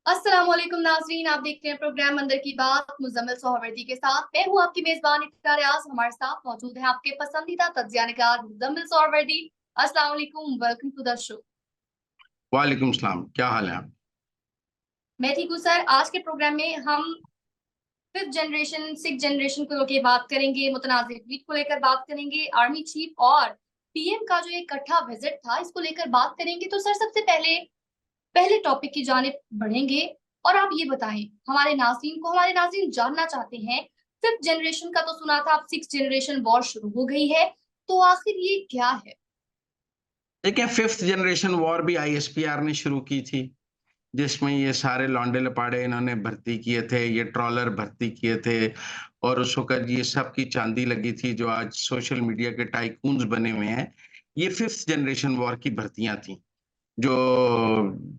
अस्सलामुअलैकुम नाज़रीन, आप देख रहे हैं प्रोग्राम अंदर की बात मुज़म्मिल सोहरावर्दी के साथ। मैं हूँ आपकी मेज़बान इफ्तिखार रियाज़। हमारे साथ मौजूद हैं आपके पसंदीदा तज्ज़ियानिकार मुज़म्मिल सोहरावर्दी। अस्सलाम वालेकुम, वेलकम टू द शो। वालेकुम सलाम। क्या हाल है आप? मैं ठीक हूँ सर। आज के प्रोग्राम में हम फिफ्थ जनरेशन, सिक्स जनरेशन को लेके बात करेंगे, मुतनाज़िर ट्वीट को लेकर बात करेंगे, आर्मी चीफ और पीएम का जो इकट्ठा विजिट था इसको लेकर बात करेंगे। तो सर सबसे पहले पहले टॉपिक की जानिब बढ़ेंगे और आप ये बताएं, हमारे नाज़रीन जानना चाहते हैं, फिफ्थ जनरेशन का तो सुना था, अब सिक्स जनरेशन वॉर शुरू हो गई है, तो आखिर ये क्या है? देखिए, फिफ्थ जनरेशन वॉर भी आईएसपीआर ने शुरू की थी, जिसमें ये सारे लौंडे लपाड़े इन्होंने भर्ती किए थे, ये ट्रॉलर भर्ती किए थे और उस वक़्त ये सब की चांदी लगी थी, जो आज सोशल मीडिया के टाइकून्स बने हुए हैं। ये फिफ्थ जनरेशन वॉर की भर्तियाँ थीं, जो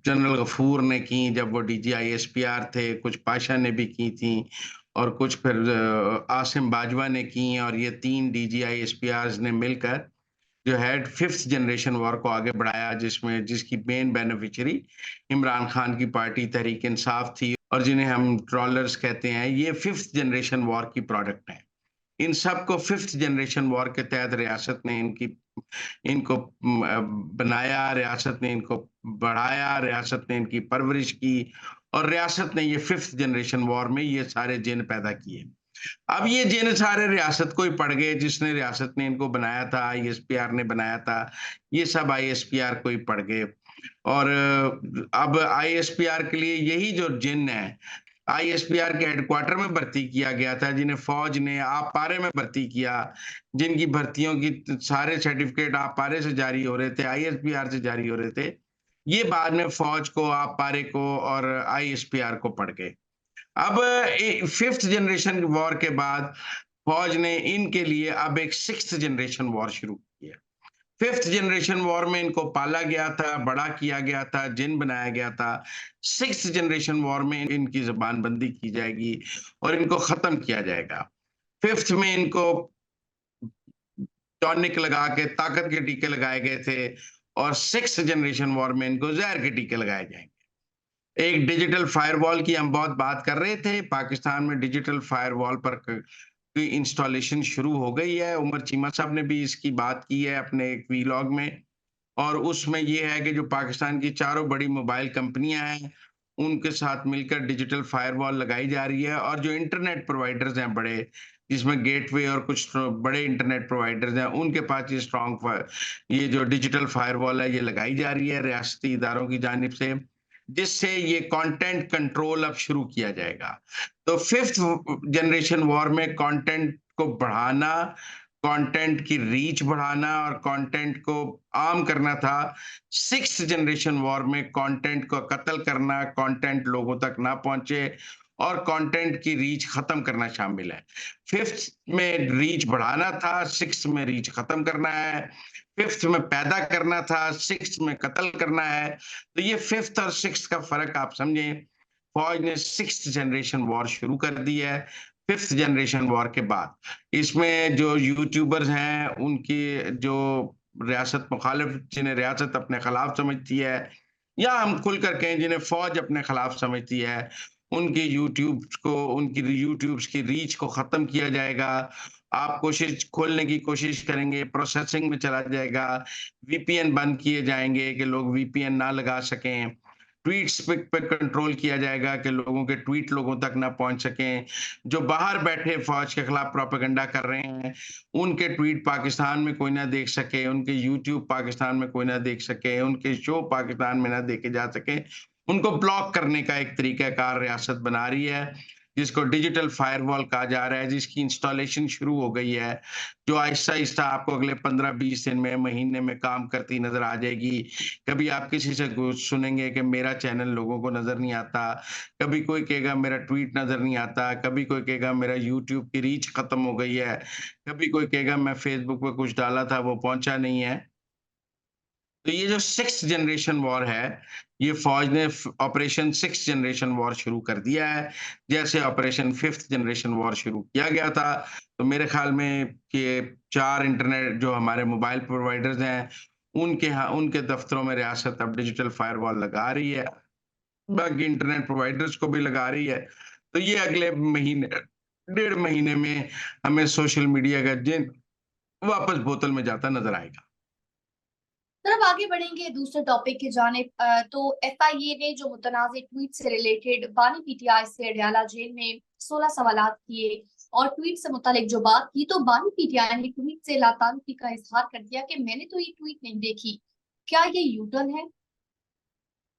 जनरल गफूर ने की जब वो डीजी आईएसपीआर थे, कुछ पाशा ने भी की थी और कुछ फिर आसिम बाजवा ने की और ये 3 डीजी आईएसपीआर्स ने मिलकर जो है फिफ्थ जनरेशन वॉर को आगे बढ़ाया, जिसकी मेन बेनिफिशियरी इमरान खान की पार्टी तहरीक इंसाफ थी और जिन्हें हम ट्रॉलर्स कहते हैं। ये फिफ्थ जनरेशन वॉर की प्रोडक्ट हैं। इन सबको फिफ्थ जनरेशन वॉर के तहत रियासत ने इनको बनाया, रियासत ने इनको बढ़ाया, रियासत ने इनकी परवरिश की और रियासत ने ये फिफ्थ जनरेशन वॉर में ये सारे जिन पैदा किए। अब ये जिन सारे रियासत को ही पड़ गए, जिसने रियासत ने इनको बनाया था, आईएसपीआर ने बनाया था, ये सब आईएसपीआर को ही पड़ गए। और अब आईएसपीआर के लिए यही जो जिन है, आईएसपीआर के हेडक्वार्टर में भर्ती किया गया था, जिन्हें फौज ने आपारे में भर्ती किया, जिनकी भर्तियों की सारे सर्टिफिकेट आपारे से जारी हो रहे थे, आईएसपीआर से जारी हो रहे थे, ये बाद में फौज को, आपारे को और आईएसपीआर को पड़ गए। अब फिफ्थ जनरेशन वॉर के बाद फौज ने इनके लिए अब एक सिक्स्थ जनरेशन वॉर शुरू की है। फिफ्थ जनरेशन वॉर में इनको पाला गया था, बड़ा किया गया था, जिन बनाया गया था। सिक्स्थ जनरेशन वॉर में इनकी ज़बानबंदी की जाएगी और इनको खत्म किया जाएगा। फिफ्थ में इनको टॉनिक लगा के ताकत के टीके लगाए गए थे और सिक्स्थ जनरेशन वॉर में इनको ज़हर के टीके लगाए जाएंगे। एक डिजिटल फायरवॉल की हम बहुत बात कर रहे थे। पाकिस्तान में डिजिटल फायरवॉल पर की इंस्टॉलेशन शुरू हो गई है। उमर चीमा साहब ने भी इसकी बात की है अपने एक वीलॉग में और उसमें ये है कि जो पाकिस्तान की चारों बड़ी मोबाइल कंपनियां हैं, उनके साथ मिलकर डिजिटल फायरवॉल लगाई जा रही है और जो इंटरनेट प्रोवाइडर्स हैं बड़े, जिसमें गेटवे और कुछ बड़े इंटरनेट प्रोवाइडर्स हैं, उनके पास ये जो डिजिटल फायरवॉल है, ये लगाई जा रही है रियासती इदारों की जानिब से, जिससे ये कंटेंट कंट्रोल अब शुरू किया जाएगा। तो फिफ्थ जनरेशन वॉर में कंटेंट को बढ़ाना, कंटेंट की रीच बढ़ाना और कंटेंट को आम करना था। सिक्स्थ जनरेशन वॉर में कंटेंट को कत्ल करना, कंटेंट लोगों तक ना पहुंचे और कंटेंट की रीच खत्म करना शामिल है। फिफ्थ में रीच बढ़ाना था, सिक्स्थ में रीच खत्म करना है। फिफ्थ में पैदा करना था, सिक्स्थ में कत्ल करना है। तो ये फिफ्थ और सिक्स्थ का फर्क आप समझें। फौज ने सिक्स्थ जनरेशन वॉर शुरू कर दी है फिफ्थ जनरेशन वॉर के बाद। इसमें जो यूट्यूबर्स हैं, उनकी जो रियासत मुखालिफ, जिन्हें रियासत अपने खिलाफ समझती है, या हम खुलकर कहें जिन्हें फौज अपने खिलाफ समझती है, उनकी यूट्यूब्स की रीच को खत्म किया जाएगा। आप कोशिश खोलने की कोशिश करेंगे, प्रोसेसिंग में चला जाएगा, वीपीएन बंद किए जाएंगे कि लोग वीपीएन ना लगा सकें। ट्वीट्स पे कंट्रोल किया जाएगा कि लोगों के ट्वीट लोगों तक ना पहुंच सकें। जो बाहर बैठे फौज के खिलाफ प्रोपेगेंडा कर रहे हैं, उनके ट्वीट पाकिस्तान में कोई ना देख सके, उनके यूट्यूब पाकिस्तान में कोई ना देख सके, उनके शो पाकिस्तान में ना देखे जा सके, उनको ब्लॉक करने का एक तरीकाकार रियासत बना रही है, जिसको डिजिटल फायरवॉल कहा जा रहा है, जिसकी इंस्टॉलेशन शुरू हो गई है, जो आहिस्ता-आहिस्ता आपको अगले 15-20 दिन में, महीने में काम करती नज़र आ जाएगी। कभी आप किसी से कुछ सुनेंगे कि मेरा चैनल लोगों को नज़र नहीं आता, कभी कोई कहेगा मेरा ट्वीट नज़र नहीं आता, कभी कोई कहेगा मेरा यूट्यूब की रीच खत्म हो गई है, कभी कोई कहेगा मैं फेसबुक पे कुछ डाला था वो पहुँचा नहीं है। तो ये जो सिक्स्थ जनरेशन वॉर है, ये फौज ने ऑपरेशन सिक्स जनरेशन वॉर शुरू कर दिया है। जैसे ऑपरेशन फिफ्थ जनरेशन वॉर शुरू किया गया था, तो मेरे ख्याल में कि 4 इंटरनेट जो हमारे मोबाइल प्रोवाइडर्स हैं, उनके दफ्तरों में रियासत अब डिजिटल फायरवॉल लगा रही है। बाकी इंटरनेट प्रोवाइडर्स को भी लगा रही है। तो ये अगले महीने, 1.5 महीने में हमें सोशल मीडिया का जिन वापस बोतल में जाता नज़र आएगा। सर अब आगे बढ़ेंगे दूसरे टॉपिक की जानिब। तो एफआईए ने जो मुतनाज़ ट्वीट से रिलेटेड बानी पीटीआई से अडयाला जेल में 16 सवालात किए और ट्वीट से मुतालिक जो बात की, तो बानी पीटीआई ने ट्वीट से लाताल्लुकी का इजहार कर दिया कि मैंने तो ये ट्वीट नहीं देखी। क्या ये यूटर्न है?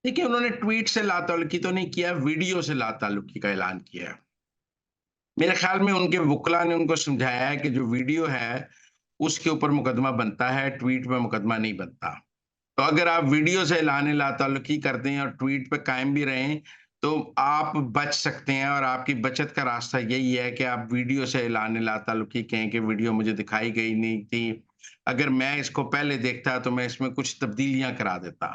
देखिए, उन्होंने ट्वीट से लाताल्लुकी तो नहीं किया, वीडियो से लाताल्लुकी का ऐलान किया है। मेरे ख्याल में उनके वकील ने उनको समझाया है कि जो वीडियो है, उसके ऊपर मुकदमा बनता है, ट्वीट पे मुकदमा नहीं बनता। तो अगर आप वीडियो से ऐलान लाताल्लुकी करते हैं और ट्वीट पे कायम भी रहें, तो आप बच सकते हैं और आपकी बचत का रास्ता यही है कि आप वीडियो से ऐलान लाताल्लुकी कहें कि वीडियो मुझे दिखाई गई नहीं थी। अगर मैं इसको पहले देखता तो मैं इसमें कुछ तब्दीलियाँ करा देता।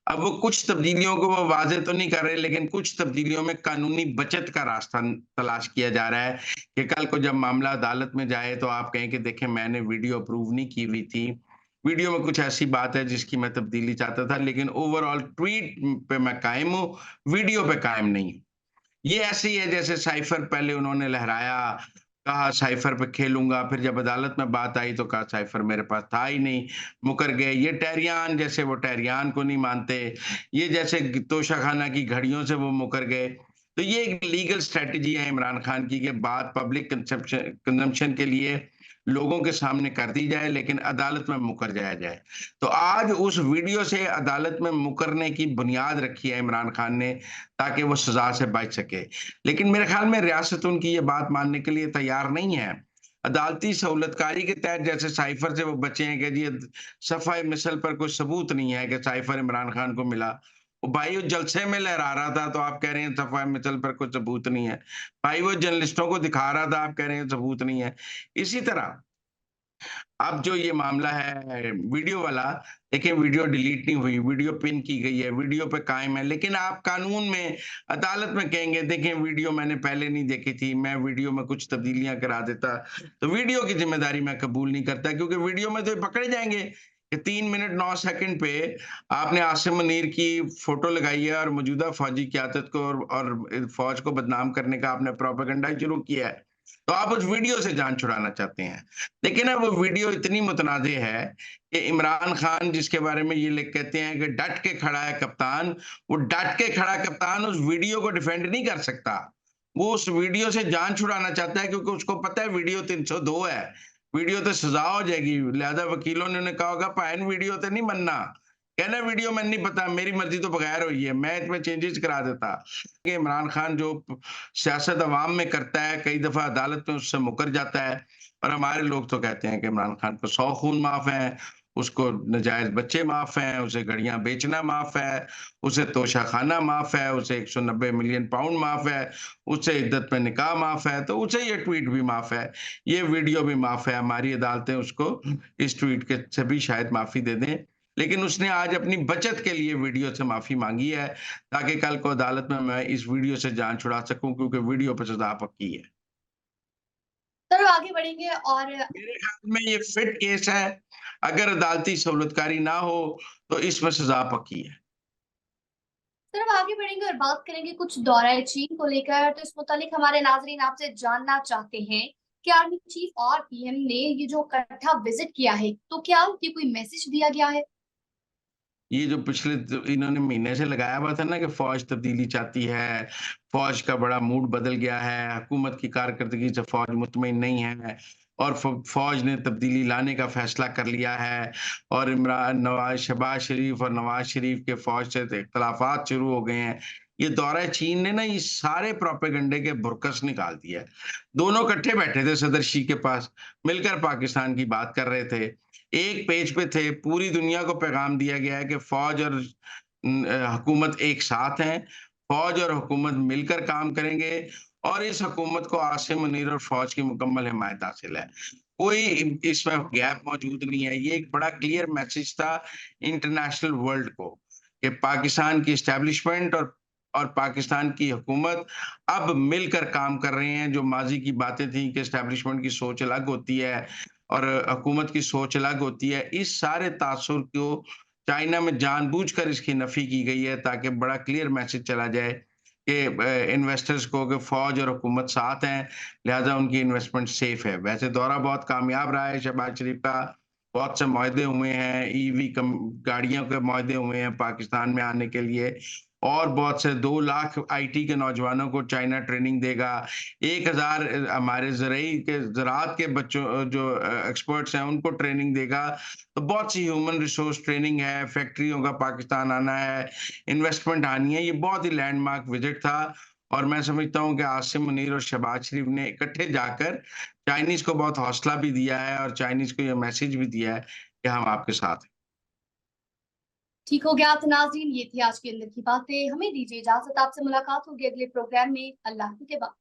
अब वो कुछ तब्दीलियों को वो वाज़ेह तो नहीं कर रहे, लेकिन कुछ तब्दीलियों में कानूनी बचत का रास्ता तलाश किया जा रहा है कि कल को जब मामला अदालत में जाए तो आप कहें कि देखिए मैंने वीडियो अप्रूव नहीं की हुई थी। वीडियो में कुछ ऐसी बात है जिसकी मैं तब्दीली चाहता था, लेकिन ओवरऑल ट्वीट पे मैं कायम हूँ, वीडियो पे कायम नहीं हूँ। ये ऐसे ही है जैसे साइफ़र पहले उन्होंने लहराया, कहा साइफ़र पे खेलूँगा, फिर जब अदालत में बात आई तो कहा साइफ़र मेरे पास था ही नहीं, मुकर गए। ये टहरियान जैसे वो टहरियान को नहीं मानते, ये जैसे तोशाखाना की घड़ियों से वो मुकर गए। तो ये एक लीगल स्ट्रैटेजी है इमरान खान की कि बात पब्लिक कंज़म्पशन के लिए लोगों के सामने कर दी जाए, लेकिन अदालत में मुकर जाया जाए। तो आज उस वीडियो से अदालत में मुकरने की बुनियाद रखी है इमरान खान ने, ताकि वो सज़ा से बच सके। लेकिन मेरे ख़्याल में रियासत उनकी ये बात मानने के लिए तैयार नहीं है। अदालती सहूलतकारी के तहत जैसे साइफ़र से वो बचे हैं कि जी सफ़ाए मिसल पर कोई सबूत नहीं है कि साइफ़र इमरान खान को मिला। वो भाई वो जलसे में लहरा रहा था तो आप कह रहे हैं सफ़ाए मिसल पर कोई सबूत नहीं है। भाई वो जर्नलिस्टों को दिखा रहा था, आप कह रहे हैं सबूत नहीं है। इसी तरह अब जो ये मामला है वीडियो वाला, देखिए वीडियो डिलीट नहीं हुई, वीडियो पिन की गई है, वीडियो पे कायम है, लेकिन आप कानून में, अदालत में कहेंगे देखिए वीडियो मैंने पहले नहीं देखी थी, मैं वीडियो में कुछ तब्दीलियाँ करा देता। तो वीडियो की ज़िम्मेदारी मैं कबूल नहीं करता क्योंकि वीडियो में तो ये पकड़े जाएँगे कि 3 मिनट 9 सेकंड पे आपने आसिम मुनीर की फ़ोटो लगाई है और मौजूदा फ़ौजी क़यादत को और फ़ौज को बदनाम करने का आपने प्रोपेगेंडा शुरू किया है। तो आप उस वीडियो से जान छुड़ाना चाहते हैं। लेकिन अब वो वीडियो इतनी मुतनाज़ है कि इमरान खान जिसके बारे में ये लोग कहते हैं कि डट के खड़ा है कप्तान, वो डट के खड़ा कप्तान उस वीडियो को डिफेंड नहीं कर सकता। वो उस वीडियो से जान छुड़ाना चाहता है क्योंकि उसको पता है वीडियो 302 है। वीडियो तो सज़ा हो जाएगी, लिहाज़ा वकीलों ने उन्हें कहा होगा भैन वीडियो तो नहीं बनना। कहना वीडियो मैंने नहीं पता, मेरी मर्ज़ी तो बगैर हुई है, मैं इसमें चेंजेज़ करा देता। कि इमरान खान जो सियासत अवाम में करता है, कई दफ़ा अदालत में उससे मुकर जाता है और हमारे लोग तो कहते हैं कि इमरान खान को 100 खून माफ़ हैं, उसको नाजायज़ बच्चे माफ़ हैं, उसे घड़ियाँ बेचना माफ़ है, उसे तोशाखाना माफ़ है, उसे 190 मिलियन पाउंड माफ़ है, उसे इद्दत में निकाह माफ़ है, तो उसे ये ट्वीट भी माफ़ है, ये वीडियो भी माफ़ है। हमारी अदालतें उसको इस ट्वीट के से भी शायद माफ़ी दे दें। लेकिन उसने आज अपनी बचत के लिए वीडियो से माफ़ी माँगी है, ताकि कल को अदालत में मैं इस वीडियो से जान छुड़ा सकूँ क्योंकि वीडियो पे सज़ा पक्की है। सर आगे बढ़ेंगे और मेरे ख्याल में ये फिट केस है, अगर अदालती सहूलतकारी ना हो, तो इसमें सज़ा पक्की है। सर अब आगे बढ़ेंगे और बात करेंगे कुछ दौरा चीन को लेकर। तो इस मुतालिक हमारे नाजरीन आपसे जानना चाहते हैं कि आर्मी चीफ और पीएम ने ये जो इकट्ठा विजिट किया है, तो क्या उनकी कोई मैसेज दिया गया है? ये जो पिछले इन्होंने महीने से लगाया हुआ था ना कि फ़ौज तब्दीली चाहती है, फ़ौज का बड़ा मूड बदल गया है, हुकूमत की कारकर्दगी से फ़ौज मुतमिन नहीं है और फ़ौज ने तब्दीली लाने का फ़ैसला कर लिया है और शहबाज़ शरीफ और नवाज़ शरीफ के फ़ौज से इख्तिलाफ़ात शुरू हो गए हैं। ये दौरा चीन ने ना ये सारे प्रोपेगेंडे के बुरकस निकाल दिया है। दोनों इकट्ठे बैठे थे सदर शी के पास, मिलकर पाकिस्तान की बात कर रहे थे। एक पेज पे थे, पूरी दुनिया को पैगाम दिया गया है कि फ़ौज और हुकूमत एक साथ हैं, फ़ौज और हुकूमत मिलकर काम करेंगे और इस हुकूमत को आसिम मुनीर और फ़ौज की मुकम्मल हिमायत हासिल है। कोई इसमें गैप मौजूद नहीं है। ये एक बड़ा क्लियर मैसेज था इंटरनेशनल वर्ल्ड को कि पाकिस्तान की एस्टेब्लिशमेंट और पाकिस्तान की हुकूमत अब मिलकर काम कर रहे हैं। जो माज़ी की बातें थी कि एस्टेब्लिशमेंट की सोच अलग होती है और हुकूमत की सोच अलग होती है। इस सारे तासुर को चाइना में जानबूझकर इसकी नफी की गई है ताकि बड़ा क्लियर मैसेज चला जाए कि इन्वेस्टर्स को कि फौज और हुकूमत साथ हैं, लिहाजा उनकी इन्वेस्टमेंट सेफ है। वैसे दौरा बहुत कामयाब रहा है शहबाज शरीफ का, बहुत से मुआहदे हुए हैं, ईवी गाड़ियों के मुआहदे हुए हैं पाकिस्तान में आने के लिए, और बहुत से 2 लाख आईटी के नौजवानों को चाइना ट्रेनिंग देगा। 1000 हमारे ज़राअत के बच्चों जो एक्सपर्ट्स हैं उनको ट्रेनिंग देगा। तो बहुत सी ह्यूमन रिसोर्स ट्रेनिंग है, फैक्ट्रियों का पाकिस्तान आना है, इन्वेस्टमेंट आनी है। ये बहुत ही लैंडमार्क विजिट था और मैं समझता हूँ कि आसिम मुनीर और शहबाज शरीफ ने इकट्ठे जाकर चाइनीज़ को बहुत हौसला भी दिया है और चाइनीज़ को ये मैसेज भी दिया है कि हम आपके साथ हैं। ठीक हो गया। तो नाज़रीन, ये थी आज के अंदर की बातें। हमें दीजिए इजाजत, आपसे मुलाकात होगी अगले प्रोग्राम में। अल्लाह के बाद।